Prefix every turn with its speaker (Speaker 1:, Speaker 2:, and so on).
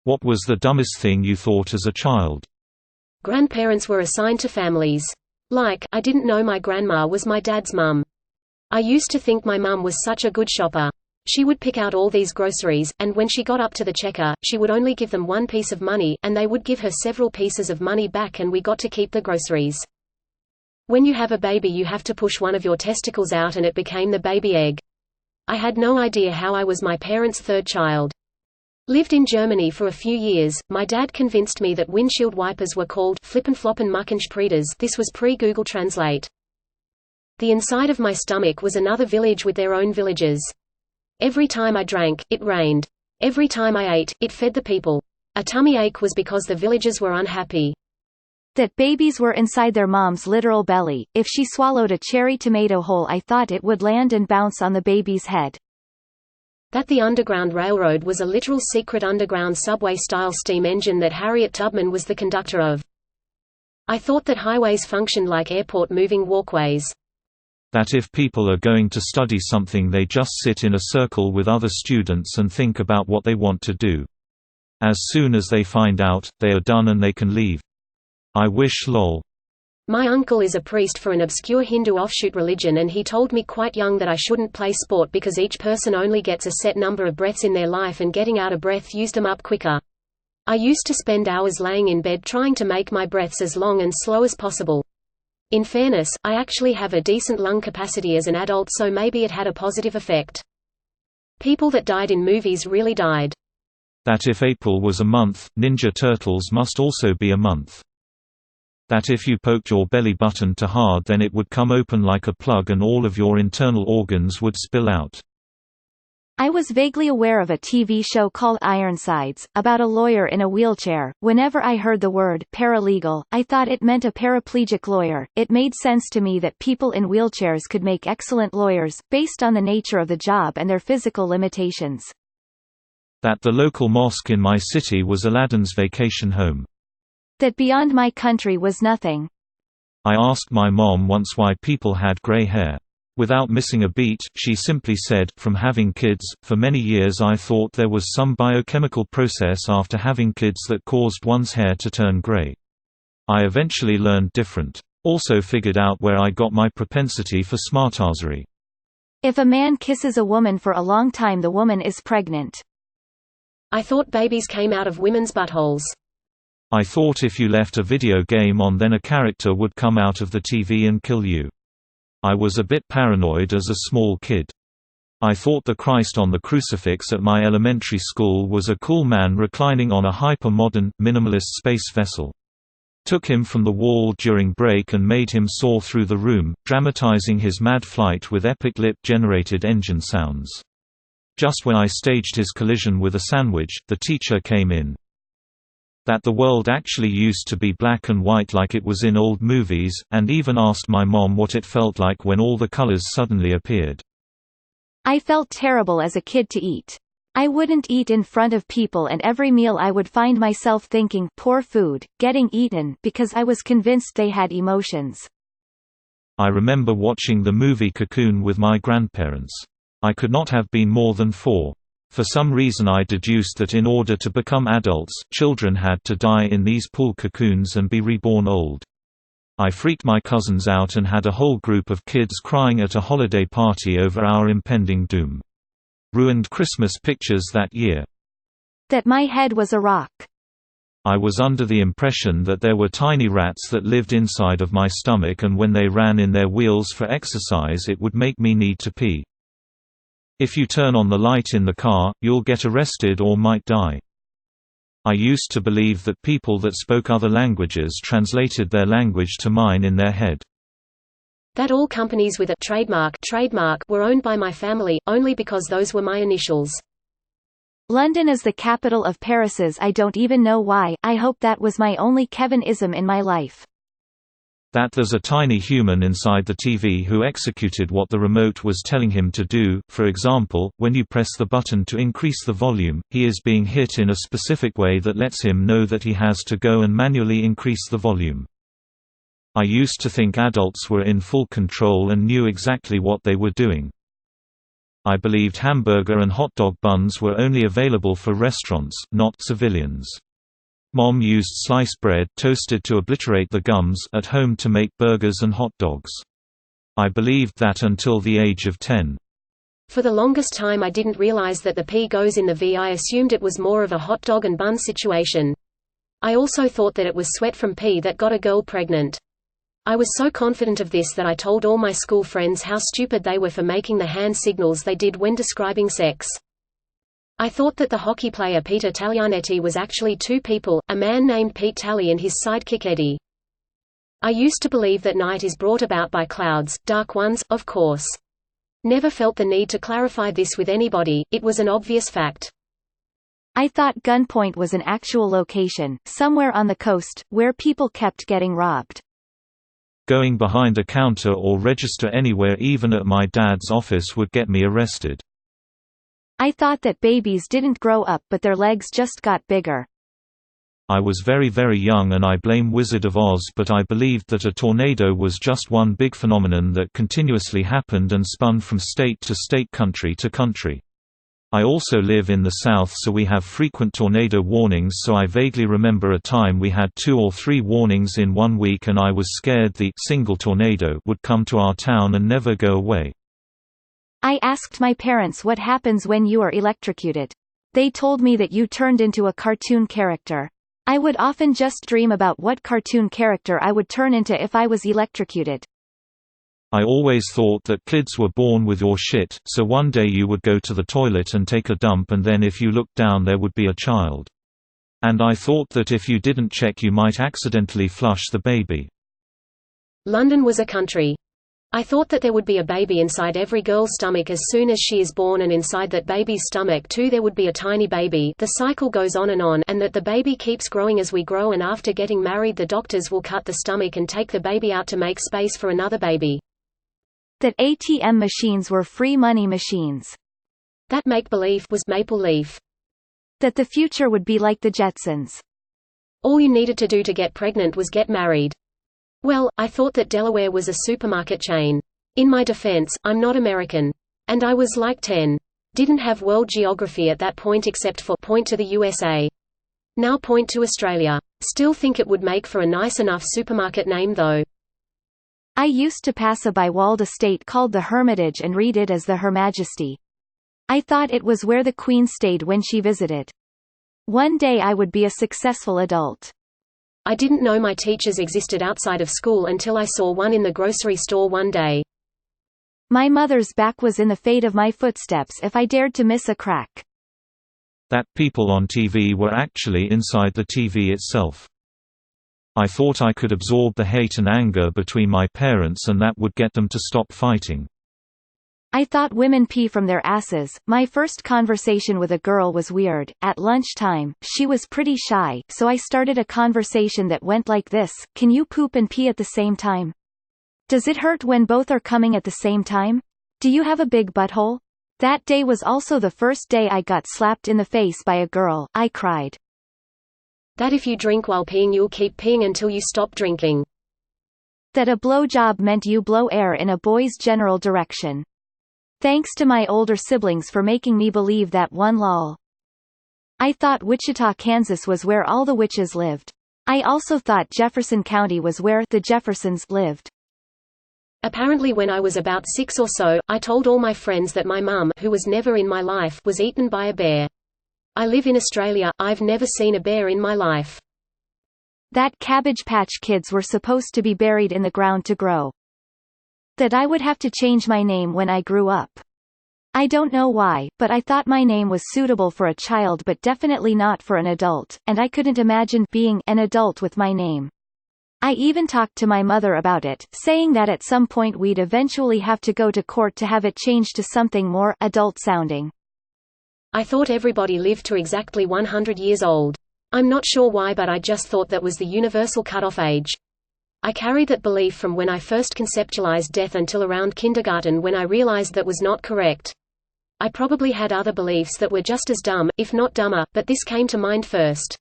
Speaker 1: What was the dumbest thing you thought as a child?
Speaker 2: Grandparents were assigned to families. Like, I didn't know my grandma was my dad's mum. I used to think my mum was such a good shopper. She would pick out all these groceries, and when she got up to the checker, she would only give them one piece of money, and they would give her several pieces of money back and we got to keep the groceries. When you have a baby you have to push one of your testicles out and it became the baby egg. I had no idea how I was my parents' third child. Lived in Germany for a few years. My dad convinced me that windshield wipers were called Flippenfloppen Muckenspreiters. This was pre-Google Translate. The inside of my stomach was another village with their own villages. Every time I drank, it rained. Every time I ate, it fed the people. A tummy ache was because the villagers were unhappy.
Speaker 3: That babies were inside their mom's literal belly. If she swallowed a cherry tomato whole I thought it would land and bounce on the baby's head.
Speaker 2: That the Underground Railroad was a literal secret underground subway-style steam engine that Harriet Tubman was the conductor of. I thought that highways functioned like airport moving walkways.
Speaker 1: That if people are going to study something they just sit in a circle with other students and think about what they want to do. As soon as they find out, they are done and they can leave. I wish lol.
Speaker 2: My uncle is a priest for an obscure Hindu offshoot religion and he told me quite young that I shouldn't play sport because each person only gets a set number of breaths in their life and getting out of breath used them up quicker. I used to spend hours laying in bed trying to make my breaths as long and slow as possible. In fairness, I actually have a decent lung capacity as an adult, so maybe it had a positive effect. People that died in movies really died.
Speaker 1: That if April was a month, Ninja Turtles must also be a month. That if you poked your belly button too hard then it would come open like a plug and all of your internal organs would spill out.
Speaker 3: I was vaguely aware of a TV show called Ironsides, about a lawyer in a wheelchair. Whenever I heard the word paralegal, I thought it meant a paraplegic lawyer. It made sense to me that people in wheelchairs could make excellent lawyers, based on the nature of the job and their physical limitations.
Speaker 1: That the local mosque in my city was Aladdin's vacation home.
Speaker 3: That beyond my country was nothing.
Speaker 1: I asked my mom once why people had gray hair. Without missing a beat, she simply said, "From having kids, for many years I thought there was some biochemical process after having kids that caused one's hair to turn gray. I eventually learned different. Also figured out where I got my propensity for smartassery."
Speaker 3: If a man kisses a woman for a long time the woman is pregnant.
Speaker 2: I thought babies came out of women's buttholes.
Speaker 1: I thought if you left a video game on then a character would come out of the TV and kill you. I was a bit paranoid as a small kid. I thought the Christ on the crucifix at my elementary school was a cool man reclining on a hyper-modern, minimalist space vessel. Took him from the wall during break and made him soar through the room, dramatizing his mad flight with epic lip-generated engine sounds. Just when I staged his collision with a sandwich, the teacher came in. That the world actually used to be black and white like it was in old movies, and even asked my mom what it felt like when all the colors suddenly appeared.
Speaker 3: I felt terrible as a kid to eat. I wouldn't eat in front of people and every meal I would find myself thinking, poor food, getting eaten, because I was convinced they had emotions.
Speaker 1: I remember watching the movie Cocoon with my grandparents. I could not have been more than 4. For some reason I deduced that in order to become adults, children had to die in these pool cocoons and be reborn old. I freaked my cousins out and had a whole group of kids crying at a holiday party over our impending doom. Ruined Christmas pictures that year.
Speaker 3: That my head was a rock.
Speaker 1: I was under the impression that there were tiny rats that lived inside of my stomach and when they ran in their wheels for exercise it would make me need to pee. If you turn on the light in the car, you'll get arrested or might die. I used to believe that people that spoke other languages translated their language to mine in their head.
Speaker 2: That all companies with a trademark were owned by my family, only because those were my initials.
Speaker 3: London is the capital of Parises. I don't even know why. I hope that was my only Kevinism in my life.
Speaker 1: That there's a tiny human inside the TV who executed what the remote was telling him to do. For example, when you press the button to increase the volume, he is being hit in a specific way that lets him know that he has to go and manually increase the volume. I used to think adults were in full control and knew exactly what they were doing. I believed hamburger and hot dog buns were only available for restaurants, not civilians. Mom used sliced bread toasted to obliterate the gums at home to make burgers and hot dogs. I believed that until the age of 10.
Speaker 2: For the longest time I didn't realize that the P goes in the V. I assumed it was more of a hot dog and bun situation. I also thought that it was sweat from pee that got a girl pregnant. I was so confident of this that I told all my school friends how stupid they were for making the hand signals they did when describing sex. I thought that the hockey player Peter Taglianetti was actually two people, a man named Pete Talley and his sidekick Eddie. I used to believe that night is brought about by clouds, dark ones, of course. Never felt the need to clarify this with anybody, it was an obvious fact.
Speaker 3: I thought gunpoint was an actual location, somewhere on the coast, where people kept getting robbed.
Speaker 1: Going behind a counter or register anywhere, even at my dad's office, would get me arrested.
Speaker 3: I thought that babies didn't grow up but their legs just got bigger.
Speaker 1: I was very young and I blame Wizard of Oz, but I believed that a tornado was just one big phenomenon that continuously happened and spun from state to state, country to country. I also live in the South, so we have frequent tornado warnings, so I vaguely remember a time we had 2 or 3 warnings in 1 week and I was scared the single tornado would come to our town and never go away.
Speaker 3: I asked my parents what happens when you are electrocuted. They told me that you turned into a cartoon character. I would often just dream about what cartoon character I would turn into if I was electrocuted.
Speaker 1: I always thought that kids were born with your shit, so one day you would go to the toilet and take a dump and then if you looked down there would be a child. And I thought that if you didn't check you might accidentally flush the baby.
Speaker 2: London was a country. I thought that there would be a baby inside every girl's stomach as soon as she is born, and inside that baby's stomach too there would be a tiny baby. The cycle goes on, and that the baby keeps growing as we grow, and after getting married the doctors will cut the stomach and take the baby out to make space for another baby.
Speaker 3: That ATM machines were free money machines.
Speaker 2: That make-believe was maple leaf.
Speaker 3: That the future would be like the Jetsons.
Speaker 2: All you needed to do to get pregnant was get married. Well, I thought that Delaware was a supermarket chain. In my defense, I'm not American. And I was like 10. Didn't have world geography at that point except for point to the USA. Now point to Australia. Still think it would make for a nice enough supermarket name though.
Speaker 3: I used to pass a by-walled estate called the Hermitage and read it as the Her Majesty. I thought it was where the Queen stayed when she visited. One day I would be a successful adult.
Speaker 2: I didn't know my teachers existed outside of school until I saw one in the grocery store one day.
Speaker 3: My mother's back was in the fate of my footsteps if I dared to miss a crack.
Speaker 1: That people on TV were actually inside the TV itself. I thought I could absorb the hate and anger between my parents and that would get them to stop fighting.
Speaker 3: I thought women pee from their asses. My first conversation with a girl was weird. At lunchtime, she was pretty shy, so I started a conversation that went like this: "Can you poop and pee at the same time? Does it hurt when both are coming at the same time? Do you have a big butthole?" That day was also the first day I got slapped in the face by a girl. I cried.
Speaker 2: That if you drink while peeing you'll keep peeing until you stop drinking.
Speaker 3: That a blowjob meant you blow air in a boy's general direction. Thanks to my older siblings for making me believe that one. Lol. I thought Wichita, Kansas was where all the witches lived. I also thought Jefferson County was where the Jeffersons lived.
Speaker 2: Apparently when I was about 6 or so, I told all my friends that my mum, who was never in my life, was eaten by a bear. I live in Australia, I've never seen a bear in my life.
Speaker 3: That Cabbage Patch Kids were supposed to be buried in the ground to grow. That I would have to change my name when I grew up. I don't know why, but I thought my name was suitable for a child but definitely not for an adult, and I couldn't imagine being an adult with my name. I even talked to my mother about it, saying that at some point we'd eventually have to go to court to have it changed to something more adult-sounding.
Speaker 2: I thought everybody lived to exactly 100 years old. I'm not sure why, but I just thought that was the universal cutoff age. I carried that belief from when I first conceptualized death until around kindergarten when I realized that was not correct. I probably had other beliefs that were just as dumb, if not dumber, but this came to mind first.